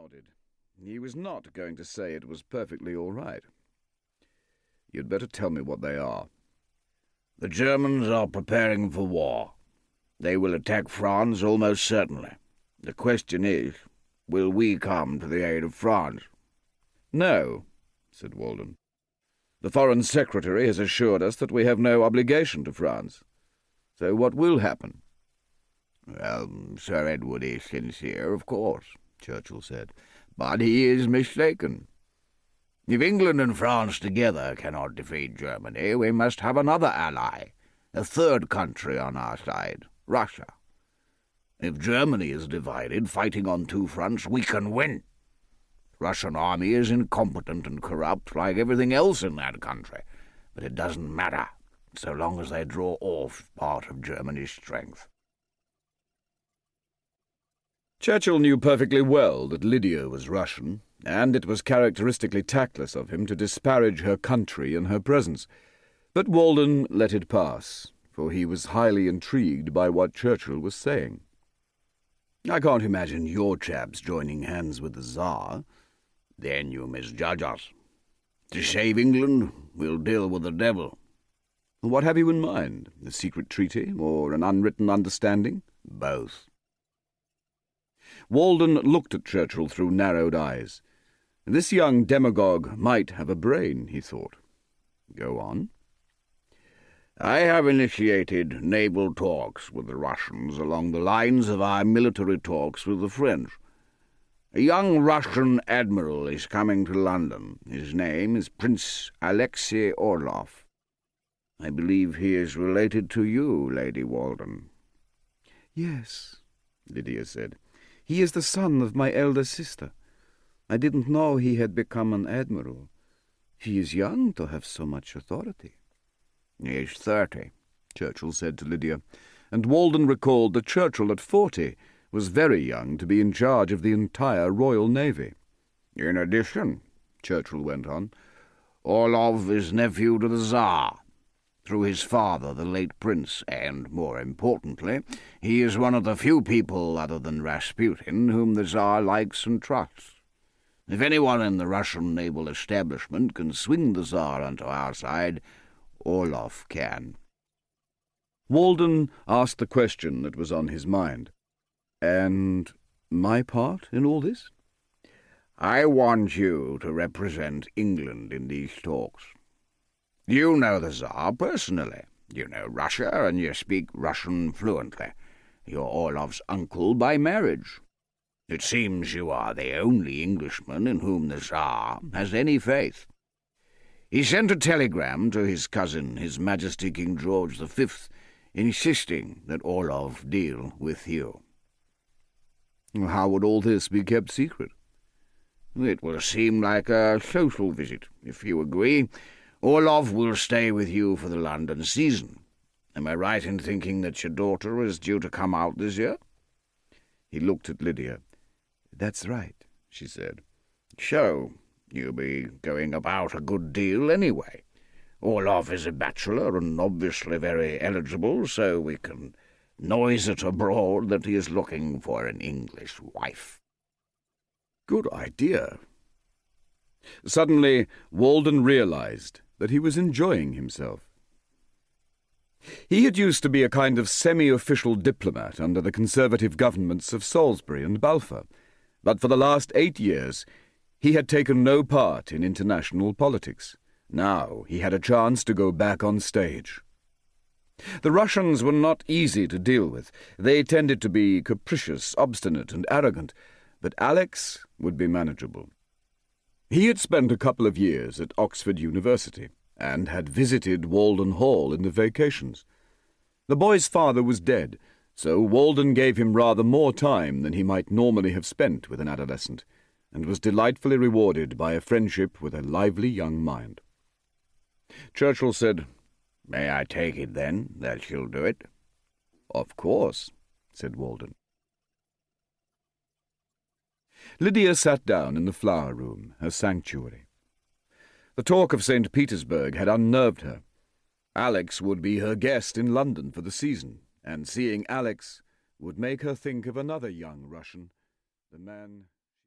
nodded. He was not going to say it was perfectly all right. "You'd better tell me what they are." "The Germans are preparing for war. They will attack France almost certainly. The question is, will we come to the aid of France?" "No," said Walden. "The Foreign Secretary has assured us that we have no obligation to France. So what will happen?" "Well, Sir Edward is sincere, of course," Churchill said, "but he is mistaken. If England and France together cannot defeat Germany, we must have another ally, a third country on our side, Russia. If Germany is divided, fighting on two fronts, we can win. The Russian army is incompetent and corrupt, like everything else in that country, but it doesn't matter, so long as they draw off part of Germany's strength." Churchill knew perfectly well that Lydia was Russian, and it was characteristically tactless of him to disparage her country in her presence. But Walden let it pass, for he was highly intrigued by what Churchill was saying. "I can't imagine your chaps joining hands with the Tsar." "Then you misjudge us. To save England, we'll deal with the devil." "What have you in mind? A secret treaty, or an unwritten understanding?" "Both." Walden looked at Churchill through narrowed eyes. This young demagogue might have a brain, he thought. Go on. "I have initiated naval talks with the Russians along the lines of our military talks with the French. A young Russian admiral is coming to London. His name is Prince Aleksei Orlov. I believe he is related to you, Lady Walden." "Yes," Lydia said. "He is the son of my elder sister. I didn't know he had become an admiral. He is young to have so much authority." "He is 30, Churchill said to Lydia, and Walden recalled that Churchill at 40 was very young to be in charge of the entire Royal Navy. "In addition," Churchill went on, "Orlov is nephew to the Tsar, through his father, the late prince, and, more importantly, he is one of the few people other than Rasputin whom the Tsar likes and trusts. If anyone in the Russian naval establishment can swing the Tsar onto our side, Orlov can." Walden asked the question that was on his mind. "And my part in all this?" "I want you to represent England in these talks. You know the Tsar personally. You know Russia, and you speak Russian fluently. You're Orlov's uncle by marriage. It seems you are the only Englishman in whom the Tsar has any faith. He sent a telegram to his cousin, His Majesty King George V, insisting that Orlov deal with you." "How would all this be kept secret?" "It will seem like a social visit. If you agree, Orlov will stay with you for the London season. Am I right in thinking that your daughter is due to come out this year?" He looked at Lydia. "That's right," she said. "So you'll be going about a good deal anyway. Orlov is a bachelor and obviously very eligible, so we can noise it abroad that he is looking for an English wife." "Good idea." Suddenly Walden realized that he was enjoying himself. He had used to be a kind of semi-official diplomat under the Conservative governments of Salisbury and Balfour, but for the last 8 years he had taken no part in international politics. Now he had a chance to go back on stage. The Russians were not easy to deal with. They tended to be capricious, obstinate, and arrogant, but Alex would be manageable. He had spent a couple of years at Oxford University, and had visited Walden Hall in the vacations. The boy's father was dead, so Walden gave him rather more time than he might normally have spent with an adolescent, and was delightfully rewarded by a friendship with a lively young mind. Churchill said, "May I take it, then, that she'll do it?" "Of course," said Walden. Lydia sat down in the flower-room, her sanctuary. The talk of St. Petersburg had unnerved her. Alex would be her guest in London for the season, and seeing Alex would make her think of another young Russian, the man